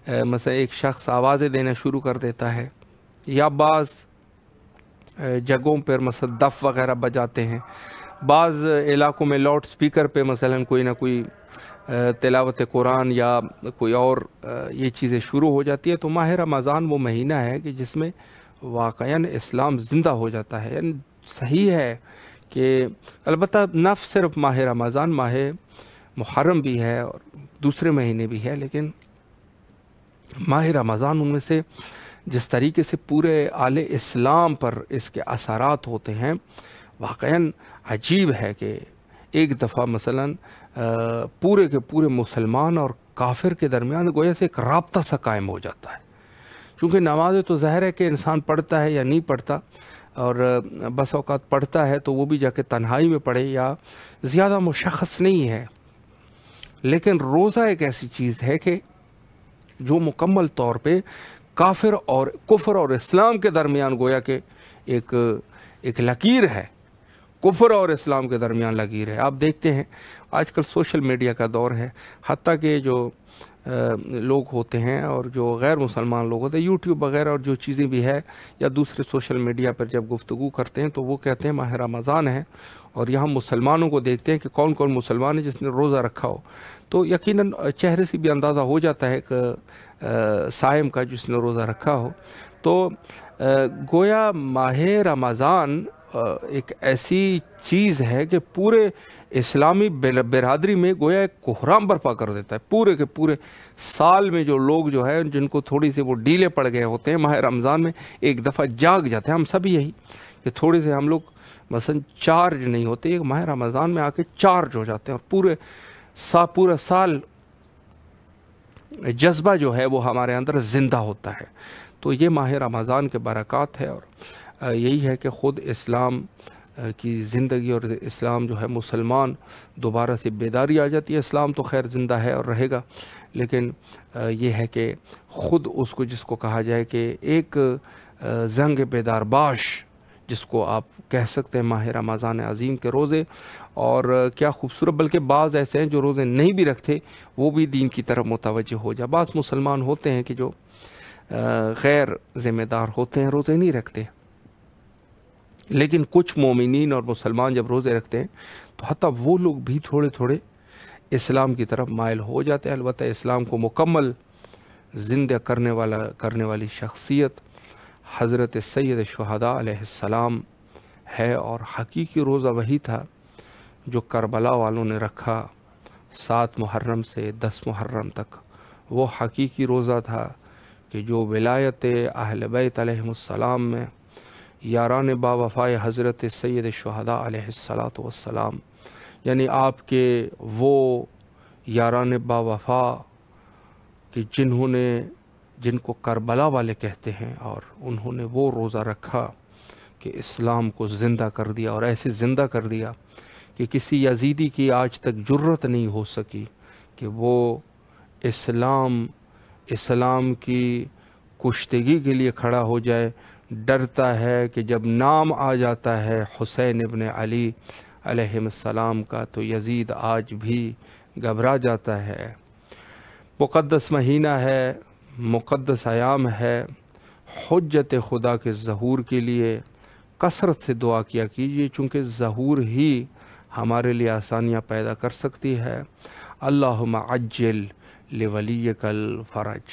مثلا ایک شخص آوازیں دینا شروع کر دیتا ہے، یا بعض جگہوں پر مثلا دف وغیرہ بجاتے ہیں، بعض علاقوں میں لاؤڈ سپیکر پہ مثلا کوئی نہ کوئی تلاوت قرآن یا کوئی اور یہ چیزیں شروع ہو جاتی ہے۔ تو ماہ رمضان وہ مہینہ ہے کہ جس میں واقعاً اسلام زندہ ہو جاتا ہے۔ یعنی صحیح ہے کہ البتہ نہ صرف ماہ رمضان، ماہ محرم بھی ہے اور دوسرے مہینے بھی ہے، لیکن ماہ رمضان ان میں سے جس طریقے سے پورے آل اسلام پر اس کے اثرات ہوتے ہیں واقعاً عجیب ہے کہ ایک دفعہ مثلاً پورے کے پورے مسلمان اور کافر کے درمیان گویا سے ایک رابطہ سا قائم ہو جاتا ہے، چونکہ نمازیں تو ظاہر ہے کہ انسان پڑھتا ہے یا نہیں پڑھتا، اور بس اوقات پڑھتا ہے تو وہ بھی جا کے تنہائی میں پڑھے یا زیادہ مشخص نہیں ہے، لیکن روزہ ایک ایسی چیز ہے کہ جو مکمل طور پہ کافر اور کفر اور اسلام کے درمیان گویا کہ ایک لکیر ہے، کفر اور اسلام کے درمیان لکیر ہے۔ آپ دیکھتے ہیں آج کل سوشل میڈیا کا دور ہے، حتیٰ کہ جو لوگ ہوتے ہیں اور جو غیر مسلمان لوگ ہوتے ہیں یوٹیوب وغیرہ اور جو چیزیں بھی ہے یا دوسرے سوشل میڈیا پر جب گفتگو کرتے ہیں تو وہ کہتے ہیں ماہ رمضان ہے، اور یہاں مسلمانوں کو دیکھتے ہیں کہ کون کون مسلمان ہے جس نے روزہ رکھا ہو، تو یقیناً چہرے سے بھی اندازہ ہو جاتا ہے کہ صائم کا جس نے روزہ رکھا ہو۔ تو گویا ماہ رمضان ایک ایسی چیز ہے کہ پورے اسلامی برادری میں گویا ایک کوہرام برپا کر دیتا ہے۔ پورے کے پورے سال میں جو لوگ جو ہے جن کو تھوڑی سی وہ ڈھیلے پڑ گئے ہوتے ہیں، ماہ رمضان میں ایک دفعہ جاگ جاتے ہیں۔ ہم سب یہی کہ تھوڑے سے ہم لوگ مثلا چارج نہیں ہوتے، ایک ماہ رمضان میں آ کے چارج ہو جاتے ہیں، اور پورا سال جذبہ جو ہے وہ ہمارے اندر زندہ ہوتا ہے۔ تو یہ ماہ رمضان کے برکات ہے، اور یہی ہے کہ خود اسلام کی زندگی اور اسلام جو ہے مسلمان دوبارہ سے بیداری آ جاتی ہے۔ اسلام تو خیر زندہ ہے اور رہے گا، لیکن یہ ہے کہ خود اس کو جس کو کہا جائے کہ ایک زنگ بیدار باش جس کو آپ کہہ سکتے ہیں ماہ رمضان عظیم کے روزے، اور کیا خوبصورت، بلکہ بعض ایسے ہیں جو روزے نہیں بھی رکھتے وہ بھی دین کی طرف متوجہ ہو جائے۔ بعض مسلمان ہوتے ہیں کہ جو غیر ذمہ دار ہوتے ہیں، روزے نہیں رکھتے، لیکن کچھ مومنین اور مسلمان جب روزے رکھتے ہیں تو حتیٰ وہ لوگ بھی تھوڑے تھوڑے اسلام کی طرف مائل ہو جاتے ہیں۔ البتہ اسلام کو مکمل زندہ کرنے والی شخصیت حضرت سید شہداء علیہ السلام ہے، اور حقیقی روزہ وہی تھا جو کربلا والوں نے رکھا 7 محرم سے 10 محرم تک۔ وہ حقیقی روزہ تھا کہ جو ولایت اہل بیت علیہ السلام میں یاران با وفائے حضرت سید شہداء علیہ السلام، یعنی آپ کے وہ یاران با وفا کہ جن کو کربلا والے کہتے ہیں، اور انہوں نے وہ روزہ رکھا کہ اسلام کو زندہ کر دیا، اور ایسے زندہ کر دیا کہ کسی یزیدی کی آج تک جرت نہیں ہو سکی کہ وہ اسلام کی کشتگی کے لیے کھڑا ہو جائے۔ ڈرتا ہے کہ جب نام آ جاتا ہے حسین ابن علی علیہ السلام کا تو یزید آج بھی گھبرا جاتا ہے۔ مقدس مہینہ ہے، مقدس ایام ہے، حجت خدا کے ظہور کے لیے کثرت سے دعا کیا کیجیے، چونکہ ظہور ہی ہمارے لیے آسانیاں پیدا کر سکتی ہے۔ اللہم عجل لولیک الفرج۔